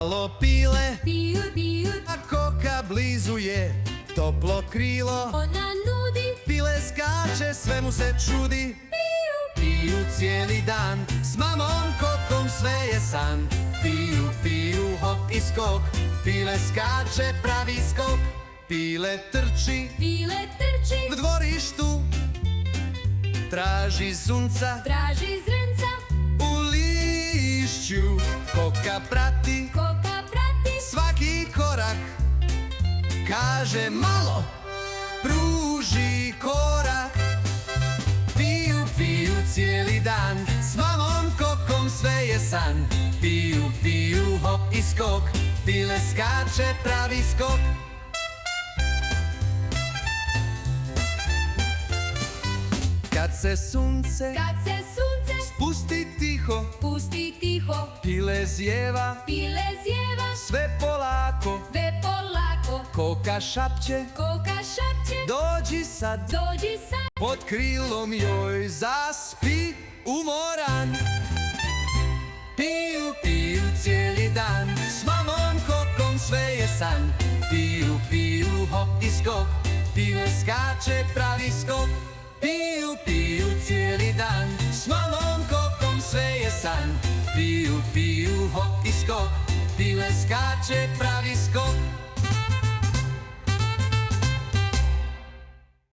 Malo pile, Piju, piju, a koka blizu je toplo krilo. ona nudi. Pile skače, sve mu se čudi. Piju, Piju cijeli dan, s mamom kokom sve je san. Piju, piju, hop i skok, pile skače pravi skok. Pile trči pile trči, v dvorištu, traži sunca traži zrnca. u lišću. Koka prati Koka prati, svaki korak, kaže malo, pruži korak. Piju, piju cijeli dan, s mamom kokom sve je san. Piju, piju, hop i skok, pile skače pravi skok. Kad se sunce kad se sunce spusti tiho, pusti tiho. pile zjeva Pile zjeva, sve polako. sve polako. Koka šapće, Koka šapće, dođi sad, dođi sad. pod krilom joj zaspi umoran. Piju, piju cijeli dan, s mamom kokom sve je san. Piju, piju, hop i skok, pile skače pravi skok. Piju, piju cijeli dan, s mamom kokom sve je san. Piju, piju, hop i skok, pile skače pravi skok.